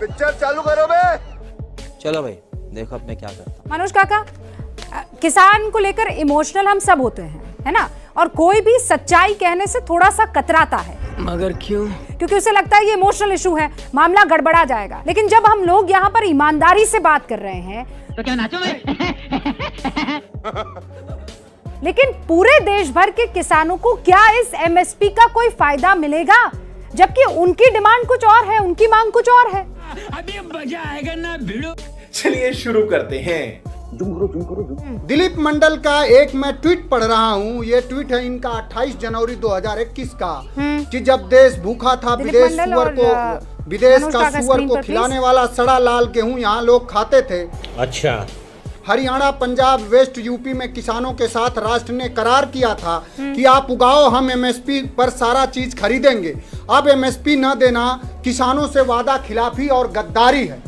Picture चालू करो बे। चलो भाई देखो अब मैं क्या करता हूँ। मनोज काका, किसान को लेकर इमोशनल हम सब होते हैं, है ना, और कोई भी सच्चाई कहने से थोड़ा सा कतराता है। मगर क्यों? क्योंकि उसे लगता है ये इमोशनल इशू है, मामला गड़बड़ा जाएगा। लेकिन जब हम लोग यहाँ पर ईमानदारी से बात कर रहे हैं तो क्या नाचो मैं? लेकिन पूरे देश भर के किसानों को क्या इस एमएसपी का कोई फायदा मिलेगा, जबकि उनकी डिमांड कुछ और है, उनकी मांग कुछ और है। अभी मजा आएगा ना भिड़ो। चलिए शुरू करते हैं। दिलीप मंडल का एक मैं ट्वीट पढ़ रहा हूँ। ये ट्वीट है इनका 28 जनवरी 2021 का, कि जब देश भूखा था विदेश का सुअर को खिलाने वाला सड़ा लाल गेहूं यहाँ लोग खाते थे। अच्छा। हरियाणा, पंजाब, वेस्ट यूपी में किसानों के साथ राष्ट्र ने करार किया था कि आप उगाओ, हम एमएसपी पर सारा चीज खरीदेंगे। अब एमएसपी न देना किसानों से वादा खिलाफी और गद्दारी है।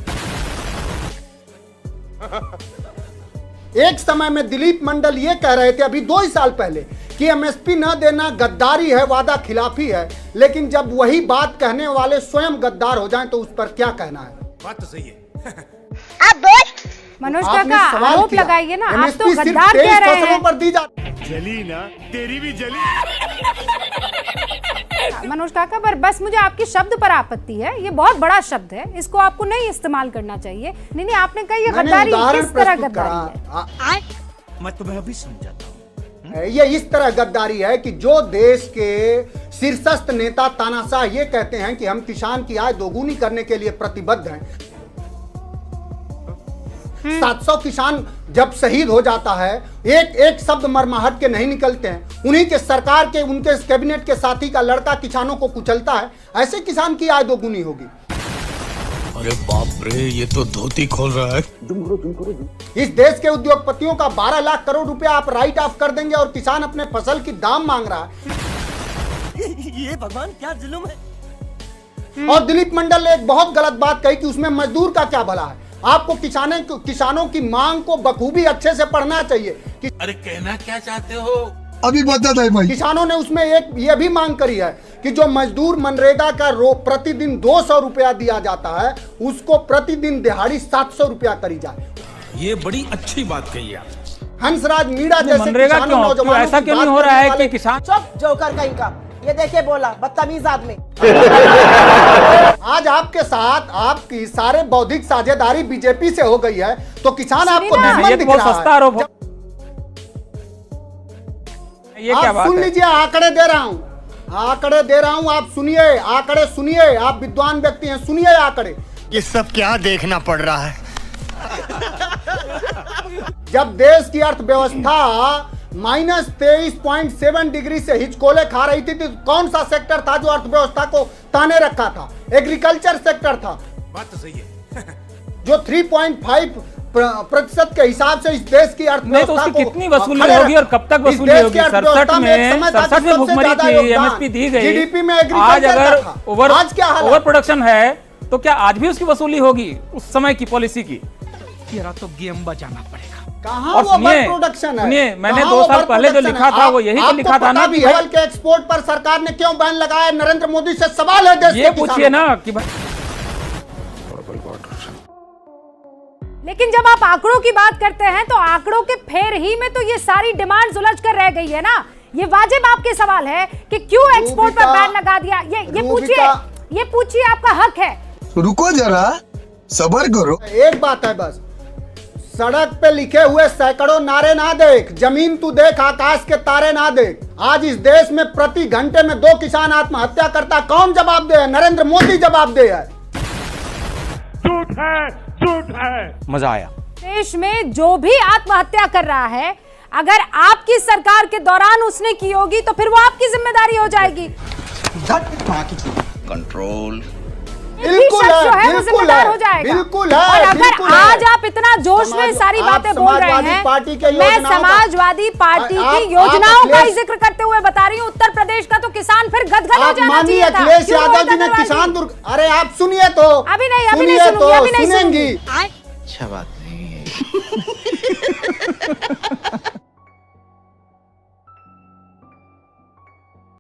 एक समय में दिलीप मंडल ये कह रहे थे, अभी 2 ही साल पहले, कि एमएसपी न देना गद्दारी है, वादा खिलाफी है। लेकिन जब वही बात कहने वाले स्वयं गद्दार हो जाएं तो उस पर क्या कहना है? बात तो सही है। आप बोल मनोज काका, आरोप लगाइए ना, आप तो गद्दार कह रहे हैं। पर दी जाती जली ना, तेरी भी जली। मनोज काका, पर बस मुझे आपके शब्द पर आपत्ति है। ये बहुत बड़ा शब्द है, इसको आपको नहीं इस्तेमाल करना चाहिए। नहीं, आपने कहा ये गद्दारी, किस तरह गद्दारी है? मैं तुम्हें अभी समझाता हूँ। ये इस तरह गद्दारी है कि जो देश के शीर्षस्थ नेता तानाशाह ये कहते हैं कि हम किसान की आय दोगुनी करने के लिए प्रतिबद्ध हैं। 700 किसान जब शहीद हो जाता है, एक शब्द मरमाहट के नहीं निकलते हैं। उन्हीं के सरकार के, उनके कैबिनेट के साथी का लड़का किसानों को कुचलता है। ऐसे किसान की आय दोगुनी होगी। अरे बाप रे, ये तो धोती खोल रहा है। इस देश के उद्योगपतियों का 12 लाख करोड़ रुपया आप राइट ऑफ कर देंगे और किसान अपने फसल की दाम मांग रहा है। ये भगवान क्या जुल्म है। और दिलीप मंडल ने एक बहुत गलत बात कही कि उसमें मजदूर का क्या भला है। आपको किसानों की मांग को बखूबी अच्छे से पढ़ना चाहिए कि अरे कहना क्या चाहते हो? अभी बता दे भाई। किसानों ने उसमें एक ये भी मांग करी है कि जो मजदूर मनरेगा का प्रतिदिन 200 रुपया दिया जाता है, उसको प्रतिदिन दिहाड़ी 700 रुपया करी जाए। ये बड़ी अच्छी बात कही आप। हंसराज मीणा जैसे मनरेगा किसानों, क्यों नौजवानों ऐसा की क्यों बात नहीं हो रहा करने है कि वाले- किसान? चुप जोकर कहीं का, ये देखे बोला बदतमीज आदमी। आज आपके साथ आपकी सारे बौद्धिक साझेदारी बीजेपी से हो गई है, तो किसान आपको दुश्मन ये दिख तो बहुत रहा सस्ता है। आरोप है। ये क्या आप बात सुन है? लीजिए, आंकड़े दे रहा हूं, आप सुनिए, आंकड़े सुनिए। आप विद्वान व्यक्ति हैं, सुनिए आंकड़े। ये सब क्या देखना पड़ रहा है? जब देश की अर्थव्यवस्था -23.7 डिग्री से हिचकोले खा रही थी, तो कौन सा सेक्टर था जो अर्थव्यवस्था को ताने रखा था? एग्रीकल्चर सेक्टर था। बात तो सही है। जो 3.5% के हिसाब से इस देश की नहीं तो अर्थव्यवस्था उसकी को कितनी वसूली होगी और कब तक वसूली होगी? 67 में भुखमरी थी, एमएसपी दी गई। जीडीपी में आज अगर आज क्या हाल ओवर प्रोडक्शन है तो क्या आज भी उसकी वसूली होगी उस समय की पॉलिसी की? तेरा तो गेम बजाना पड़ेगा। कहाँ और वो सुनिए, प्रोडक्शन है? सुनिए, मैंने कहाँ 2 वो साल वर्क पहले जो प्रोडक्शन लिखा है? था वो यही तो लिखा था ना कि हेवल के एक्सपोर्ट पर सरकार ने क्यों बैन लगाया? नरेंद्र मोदी से सवाल है देश ये के पूछिए किसानों ना कि लेकिन जब आप आंकड़ों की बात करते हैं तो आंकड़ों के फेर ही में तो ये सारी डिमांड उलझ कर रह गई है ना। ये वाजिब आपके सवाल है कि क्यों एक्सपोर्ट पर बैन लगा दिया। ये पूछिए, आपका हक है। रुको जरा, सब्र करो। एक बात है बस, सड़क पे लिखे हुए सैकड़ों नारे ना देख, जमीन तू देख, आकाश के तारे ना देख। आज इस देश में प्रति घंटे में 2 किसान आत्महत्या करता, कौन जवाब दे? नरेंद्र मोदी जवाब दे है। झूठ है, झूठ है। मजा आया। देश में जो भी आत्महत्या कर रहा है, अगर आपकी सरकार के दौरान उसने की होगी तो फिर वो आपकी जिम्मेदारी हो जाएगी। कंट्रोल। बिल्कुल है, जो है वो बिल्कुल जिम्मेदार है, हो जाएगा। बिल्कुल है, और अगर बिल्कुल है। आज आप इतना जोश में सारी बातें बोल रहे हैं, मैं समाजवादी पार्टी की योजनाओं का ही जिक्र करते हुए बता रही हूँ। उत्तर प्रदेश का तो किसान फिर गदगद हो जाना चाहिए था। अखिलेश यादव जी ने किसान दुर्ग, अरे आप सुनिए तो, अभी नहीं सुनिए सुनूंगी, अभी नहीं सुनेंगी। अच्छा बात नहीं है।